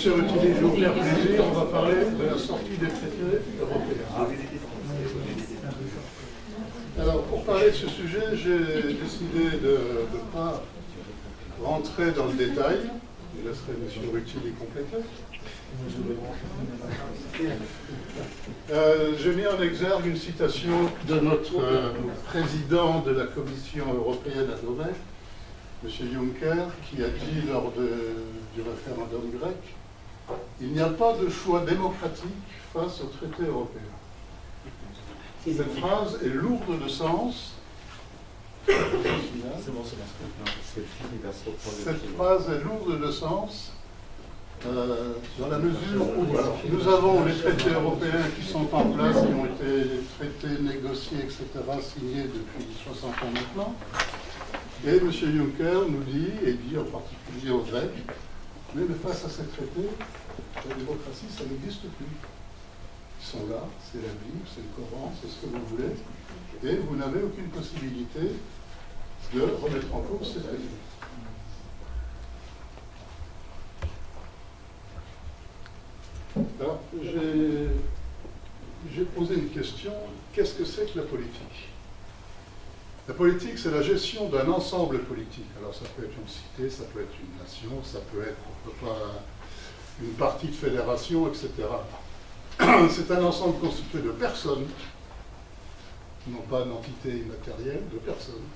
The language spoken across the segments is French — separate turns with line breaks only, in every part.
Monsieur Rutilli, je vais vous faire plaisir, on va parler de la sortie des traités européens. Alors, pour parler de ce sujet, j'ai décidé de ne pas rentrer dans le détail. Je laisserai M. Rutilli compléter. J'ai mis en exergue une citation de notre président de la Commission européenne à Deauville, M. Juncker, qui a dit lors du référendum grec: il n'y a pas de choix démocratique face au traité européen. Cette phrase est lourde de sens. Cette phrase est lourde de sens dans la mesure où nous avons les traités européens qui sont en place, qui ont été traités, négociés, etc., signés depuis 60 ans maintenant. Et M. Juncker nous dit, et dit en particulier aux Grecs, mais face à ces traités, la démocratie, ça n'existe plus. Ils sont là, c'est la Bible, c'est le Coran, c'est ce que vous voulez, et vous n'avez aucune possibilité de remettre en cause ces traités. Alors, j'ai posé une question, qu'est-ce que c'est que la politique? La politique, c'est la gestion d'un ensemble politique. Alors, ça peut être une cité, ça peut être une nation, ça peut être, pourquoi pas, une partie de fédération, etc. C'est un ensemble constitué de personnes, non pas d'entités immatérielles, de personnes,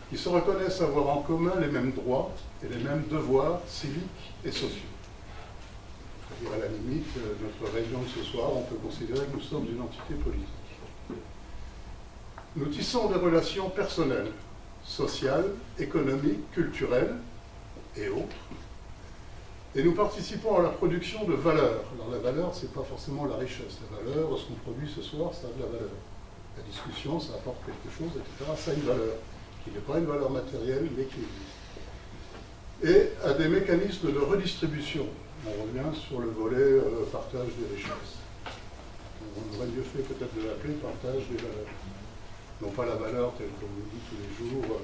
qui se reconnaissent avoir en commun les mêmes droits et les mêmes devoirs civiques et sociaux. C'est-à-dire, à la limite, notre réunion de ce soir, on peut considérer que nous sommes une entité politique. Nous tissons des relations personnelles, sociales, économiques, culturelles et autres, et nous participons à la production de valeurs. Alors la valeur, ce n'est pas forcément la richesse. La valeur, ce qu'on produit ce soir, ça a de la valeur. La discussion, ça apporte quelque chose, etc. Ça a une valeur, qui n'est pas une valeur matérielle, mais qui existe. Et à des mécanismes de redistribution. On revient sur le volet partage des richesses. On aurait mieux fait peut-être de l'appeler partage des valeurs. Non pas la valeur telle qu'on nous dit tous les jours,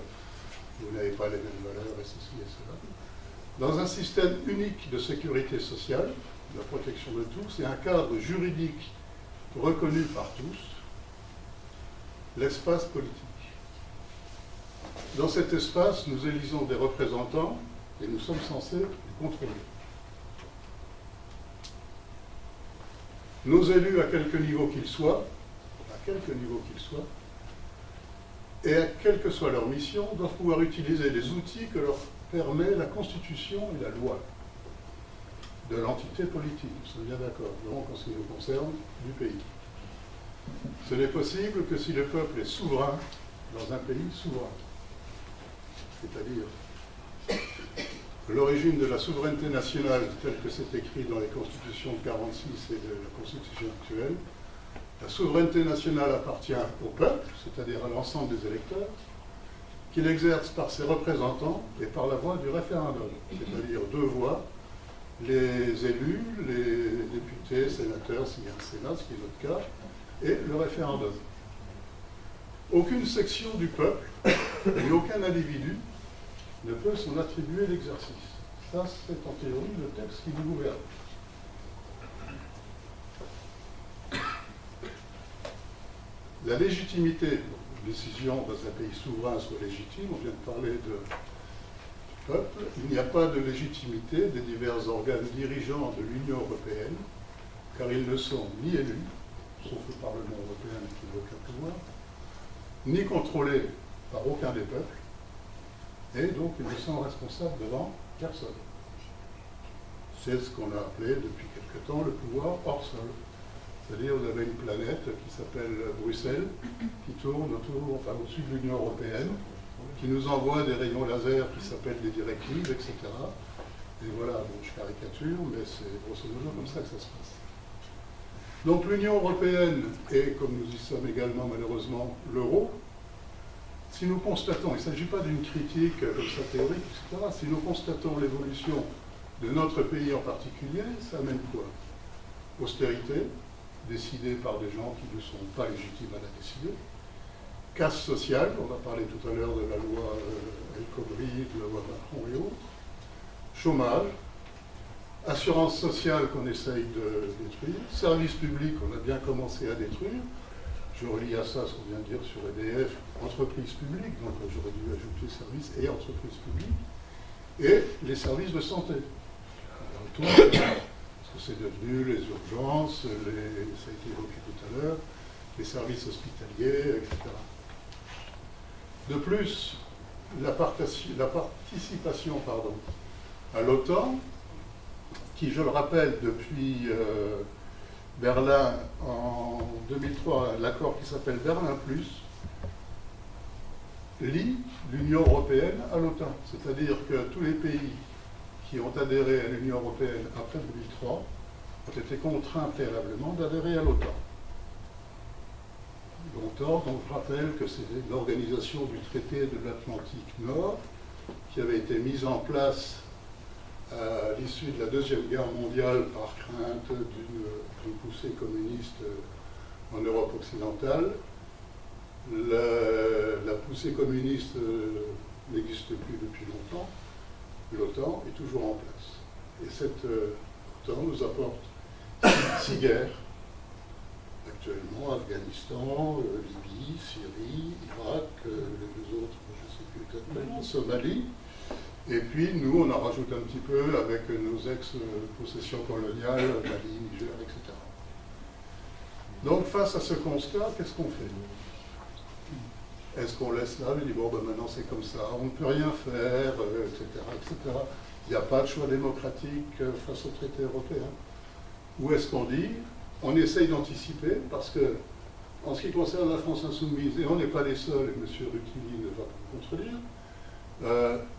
vous n'avez pas les mêmes valeurs, et ceci et cela. Dans un système unique de sécurité sociale, de la protection de tous, et un cadre juridique reconnu par tous, l'espace politique. Dans cet espace, nous élisons des représentants et nous sommes censés les contrôler. Nos élus, à quelque niveau qu'ils soient, et à quelle que soit leur mission, doivent pouvoir utiliser les outils que leur permet la Constitution et la loi de l'entité politique. Nous sommes bien d'accord, donc en ce qui nous concerne, du pays. Ce n'est possible que si le peuple est souverain dans un pays souverain. C'est-à-dire l'origine de la souveraineté nationale, telle que c'est écrit dans les constitutions de 1946 et de la Constitution actuelle. La souveraineté nationale appartient au peuple, c'est-à-dire à l'ensemble des électeurs, qui l'exerce par ses représentants et par la voie du référendum, c'est-à-dire deux voix, les élus, les députés, sénateurs, s'il y a un Sénat, ce qui est notre cas, et le référendum. Aucune section du peuple, et aucun individu, ne peut s'en attribuer l'exercice. Ça, c'est en théorie le texte qui nous gouverne. La légitimité de décision dans un pays souverain soit légitime, on vient de parler du peuple, il n'y a pas de légitimité des divers organes dirigeants de l'Union européenne, car ils ne sont ni élus, sauf le Parlement européen qui n'a aucun pouvoir, ni contrôlés par aucun des peuples, et donc ils ne sont responsables devant personne. C'est ce qu'on a appelé depuis quelque temps le pouvoir hors sol. C'est-à-dire vous avez une planète qui s'appelle Bruxelles, qui tourne au-dessus de l'Union européenne, qui nous envoie des rayons laser qui s'appellent des directives, etc. Et voilà, bon, je caricature, mais c'est grosso modo comme ça que ça se passe. Donc l'Union européenne et, comme nous y sommes également malheureusement, l'euro, si nous constatons, il ne s'agit pas d'une critique comme ça théorique, etc., si nous constatons l'évolution de notre pays en particulier, ça amène quoi? Austérité, décidée par des gens qui ne sont pas légitimes à la décider. Casse sociale, on a parlé tout à l'heure de la loi El Khomri, de la loi Macron et autres. Chômage, Assurance sociale qu'on essaye de détruire. Service public, on a bien commencé à détruire. Je relis à ça ce qu'on vient de dire sur EDF, entreprise publique, donc j'aurais dû ajouter services et entreprise publique. Et les services de santé. Parce que c'est devenu les urgences, ça a été évoqué tout à l'heure, les services hospitaliers, etc. De plus, la participation à l'OTAN, qui, je le rappelle, depuis Berlin en 2003, l'accord qui s'appelle Berlin Plus, lie l'Union européenne à l'OTAN. C'est-à-dire que tous les pays qui ont adhéré à l'Union européenne après 2003 ont été contraints préalablement d'adhérer à l'OTAN. L'OTAN, donc je rappelle que c'est l'organisation du traité de l'Atlantique Nord qui avait été mise en place à l'issue de la Deuxième Guerre mondiale par crainte d'une poussée communiste en Europe occidentale. La poussée communiste n'existe plus depuis longtemps. L'OTAN est toujours en place. Et cette OTAN nous apporte 6 guerres, actuellement, Afghanistan, Libye, Syrie, Irak, les deux autres, je ne sais plus exactement, Somalie. Et puis, nous, on en rajoute un petit peu avec nos ex-possessions coloniales, Mali, Niger, etc. Donc, face à ce constat, qu'est-ce qu'on fait? Est-ce qu'on laisse là, on dit, bon, ben maintenant c'est comme ça, on ne peut rien faire, etc., etc. Il n'y a pas de choix démocratique face au traité européen. Ou est-ce qu'on dit, on essaye d'anticiper, parce que, en ce qui concerne la France insoumise, et on n'est pas les seuls, et M. Rutilli ne va pas me contredire,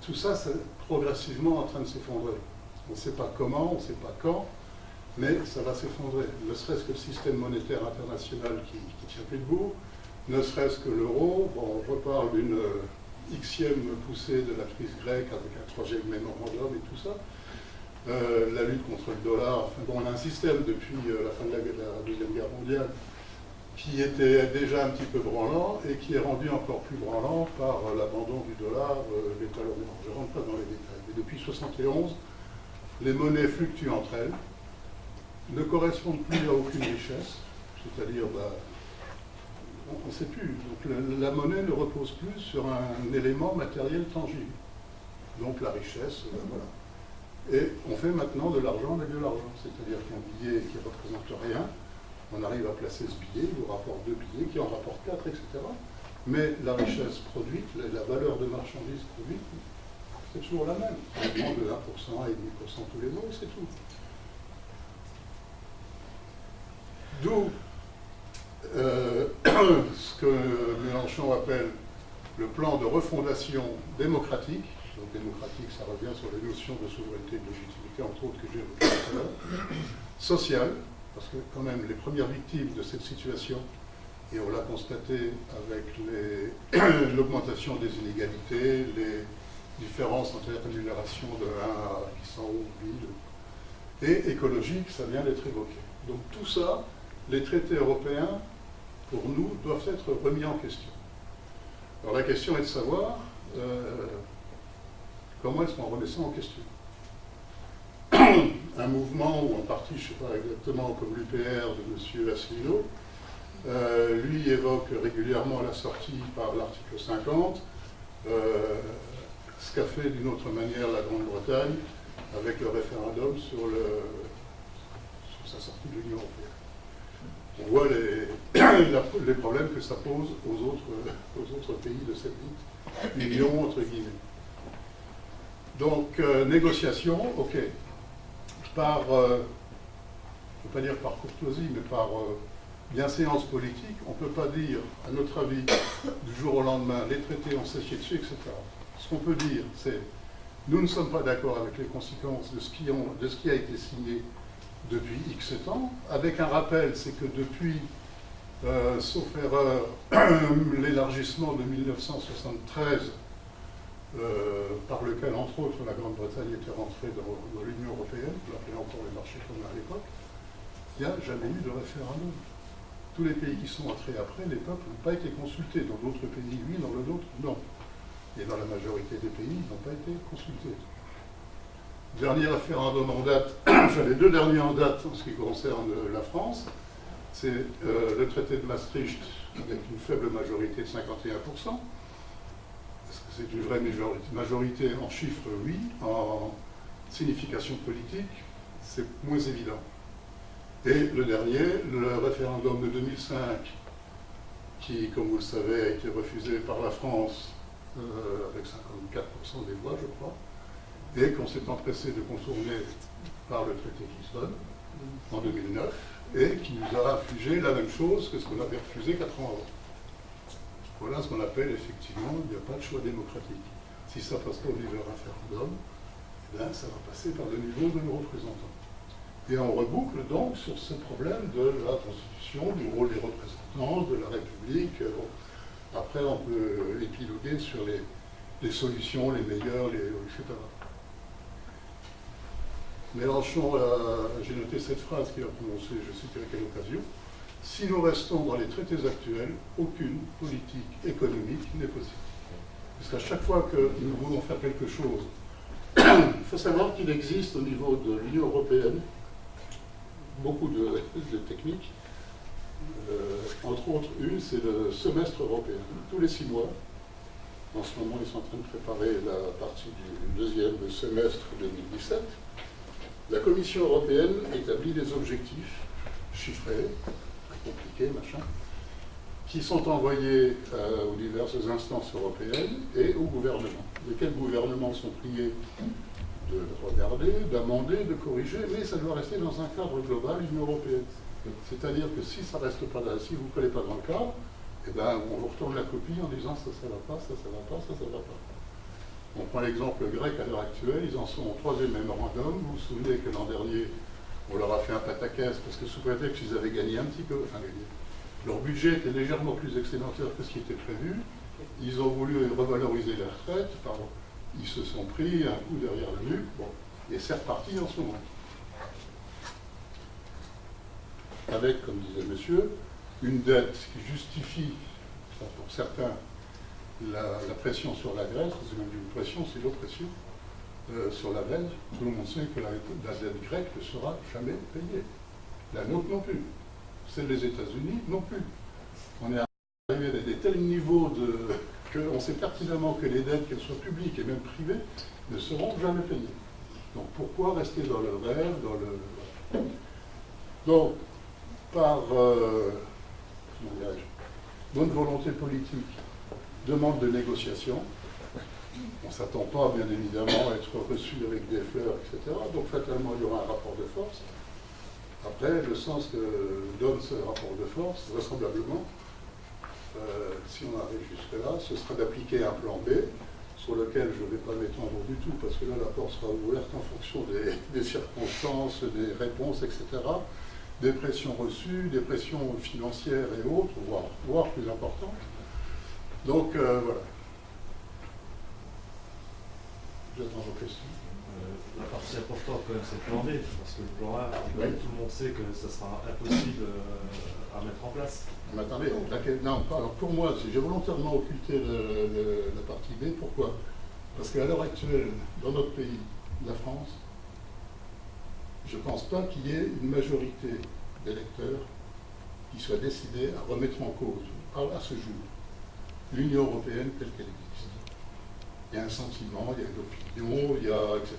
tout ça, c'est progressivement en train de s'effondrer. On ne sait pas comment, on ne sait pas quand, mais ça va s'effondrer. Ne serait-ce que le système monétaire international qui tient plus debout, ne serait-ce que l'euro. Bon, on reparle d'une xème poussée de la crise grecque avec un troisième mémorandum et tout ça. La lutte contre le dollar. Enfin bon, on a un système depuis la fin de la Deuxième Guerre mondiale qui était déjà un petit peu branlant et qui est rendu encore plus branlant par l'abandon du dollar, les talonnements. Je ne rentre pas dans les détails. Mais depuis 1971, les monnaies fluctuent entre elles, ne correspondent plus à aucune richesse, c'est-à-dire, on ne sait plus. Donc la monnaie ne repose plus sur un élément matériel tangible. Donc la richesse, voilà. Et on fait maintenant de l'argent avec de l'argent. C'est-à-dire qu'un billet qui ne représente rien, on arrive à placer ce billet, il vous rapporte 2 billets, qui en rapportent 4, etc. Mais la richesse produite, la valeur de marchandises produite, c'est toujours la même. On prend de 1% à 1,5% tous les mois, et c'est tout. D'où ce que Mélenchon appelle le plan de refondation démocratique. Donc démocratique, ça revient sur les notions de souveraineté et de légitimité, entre autres, que j'ai évoquées tout à l'heure. Sociale, parce que quand même les premières victimes de cette situation, et on l'a constaté avec l'augmentation des inégalités, les différences entre les rémunérations de 1 à 800 ou 1000, et écologique, ça vient d'être évoqué. Donc tout ça, les traités européens, pour nous, doivent être remis en question. Alors la question est de savoir comment est-ce qu'on remet ça en question. Un mouvement, ou un parti, je ne sais pas exactement, comme l'UPR de M. Asselineau, lui évoque régulièrement la sortie par l'article 50, ce qu'a fait d'une autre manière la Grande-Bretagne avec le référendum sur sa sortie de l'Union européenne. On voit les problèmes que ça pose aux autres pays de cette dite union, entre guillemets. Donc, négociation, ok. Par, je ne veux pas dire par courtoisie, mais par bienséance politique, on ne peut pas dire, à notre avis, du jour au lendemain, les traités ont séché dessus, etc. Ce qu'on peut dire, c'est, nous ne sommes pas d'accord avec les conséquences de ce qui a été signé depuis X temps, avec un rappel, c'est que depuis, sauf erreur, l'élargissement de 1973, par lequel, entre autres, la Grande-Bretagne était rentrée dans l'Union européenne, on l'appelait encore le marché commun à l'époque, il n'y a jamais eu de référendum. Tous les pays qui sont entrés après, les peuples n'ont pas été consultés. Dans d'autres pays, oui, dans d'autres, non. Et dans la majorité des pays, ils n'ont pas été consultés. Dernier référendum en date, enfin les deux derniers en date en ce qui concerne la France, c'est le traité de Maastricht avec une faible majorité de 51%. Est-ce que c'est une vraie majorité en chiffres? Oui. En signification politique, c'est moins évident. Et le dernier, le référendum de 2005, qui, comme vous le savez, a été refusé par la France avec 54% des voix, je crois, et qu'on s'est empressé de contourner par le traité Lisbonne en 2009, et qui nous a infligé la même chose que ce qu'on avait refusé 4 ans avant. Voilà ce qu'on appelle effectivement, il n'y a pas de choix démocratique. Si ça passe pas au niveau référendum, eh bien, ça va passer par le niveau de nos représentants. Et on reboucle donc sur ce problème de la Constitution, du rôle des représentants, de la République. Après, on peut épiloguer sur les solutions, les meilleures, etc. Mélenchon, j'ai noté cette phrase qu'il a prononcée, je ne sais plus à quelle occasion. Si nous restons dans les traités actuels, aucune politique économique n'est possible. Parce qu'à chaque fois que nous voulons faire quelque chose, il faut savoir qu'il existe au niveau de l'Union européenne beaucoup de techniques. Entre autres, une, c'est le semestre européen. Tous les 6 mois, en ce moment, ils sont en train de préparer la partie du deuxième semestre 2017. La Commission européenne établit des objectifs chiffrés, compliqués, machin, qui sont envoyés aux diverses instances européennes et au gouvernement. Lesquels gouvernements sont priés de regarder, d'amender, de corriger, mais ça doit rester dans un cadre global, Union européenne. C'est-à-dire que si ça ne reste pas là, si vous ne collez pas dans le cadre, eh ben, on vous retourne la copie en disant ça ne va pas, ça ne va pas, ça ne va pas. On prend l'exemple grec à l'heure actuelle, ils en sont au 3e mémorandum. Vous vous souvenez que l'an dernier, on leur a fait un pataquès parce que sous prétexte qu'ils avaient gagné un petit peu, enfin leur budget était légèrement plus excédentaire que ce qui était prévu. Ils ont voulu revaloriser les retraites, pardon. Ils se sont pris un coup derrière le nuque, bon, et c'est reparti en ce moment. Avec, comme disait monsieur, une dette qui justifie, enfin, pour certains, la pression sur la Grèce, c'est même une pression, c'est l'oppression sur la Grèce. Tout le monde sait que la dette grecque ne sera jamais payée. La nôtre non plus. Celle des États-Unis non plus. On est arrivé à des tels niveaux qu'on sait pertinemment que les dettes, qu'elles soient publiques et même privées, ne seront jamais payées. Donc pourquoi rester dans le rêve, Donc, par bonne volonté politique, demande de négociation. On ne s'attend pas, bien évidemment, à être reçu avec des fleurs, etc. Donc, fatalement, il y aura un rapport de force. Après, le sens que donne ce rapport de force, vraisemblablement, si on arrive jusque-là, ce sera d'appliquer un plan B, sur lequel je ne vais pas m'étendre du tout, parce que là, la porte sera ouverte en fonction des circonstances, des réponses, etc. Des pressions reçues, des pressions financières et autres, voire plus importantes. Donc, voilà. J'attends vos questions.
La partie importante, quand même, c'est le plan B, parce que le plan A, oui, tout le monde sait que ça sera impossible à mettre en place.
Mais attendez, non, alors pour moi, j'ai volontairement occulté la partie B. Pourquoi? Parce qu'à l'heure actuelle, dans notre pays, la France, je ne pense pas qu'il y ait une majorité d'électeurs qui soit décidée à remettre en cause, à ce jour, l'Union européenne telle qu'elle existe. Il y a un sentiment, il y a une opinion, il y a etc.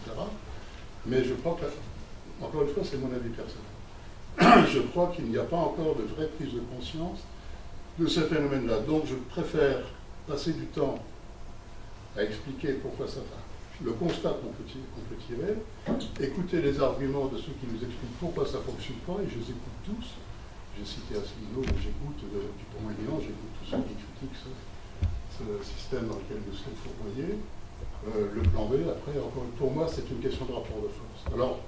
Mais je crois que, encore une fois, c'est mon avis personnel. Je crois qu'il n'y a pas encore de vraie prise de conscience de ce phénomène-là. Donc je préfère passer du temps à expliquer pourquoi ça va. Le constat qu'on peut tirer, écouter les arguments de ceux qui nous expliquent pourquoi ça ne fonctionne pas, et je les écoute tous. J'ai cité Asselineau, mais j'écoute Dupont-Aignan, j'écoute tous ceux qui critiquent ce système dans lequel nous sommes fourvoyés. Le plan B, après, encore pour moi, c'est une question de rapport de force. Alors,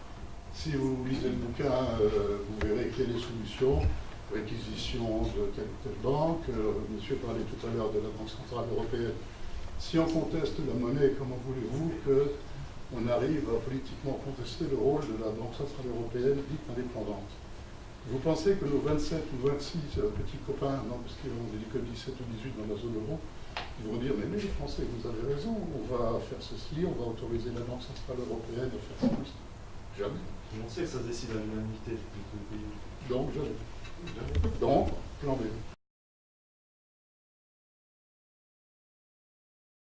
si vous lisez le bouquin, vous verrez qu'il y a des solutions, réquisition de telle ou telle banque. Monsieur parlait tout à l'heure de la Banque Centrale Européenne. Si on conteste la monnaie, comment voulez-vous qu'on arrive à politiquement contester le rôle de la Banque Centrale Européenne dite indépendante? Vous pensez que nos 27 ou 26 petits copains, non, parce qu'on est que 17 ou 18 dans la zone euro, Ils vont dire, mais les Français, vous avez raison, on va faire ceci, on va autoriser la Banque Centrale Européenne à faire ceci. Jamais.
On sait que ça se décide à l'unanimité de tous les pays.
Donc, jamais.
Jamais.
Donc, plan B.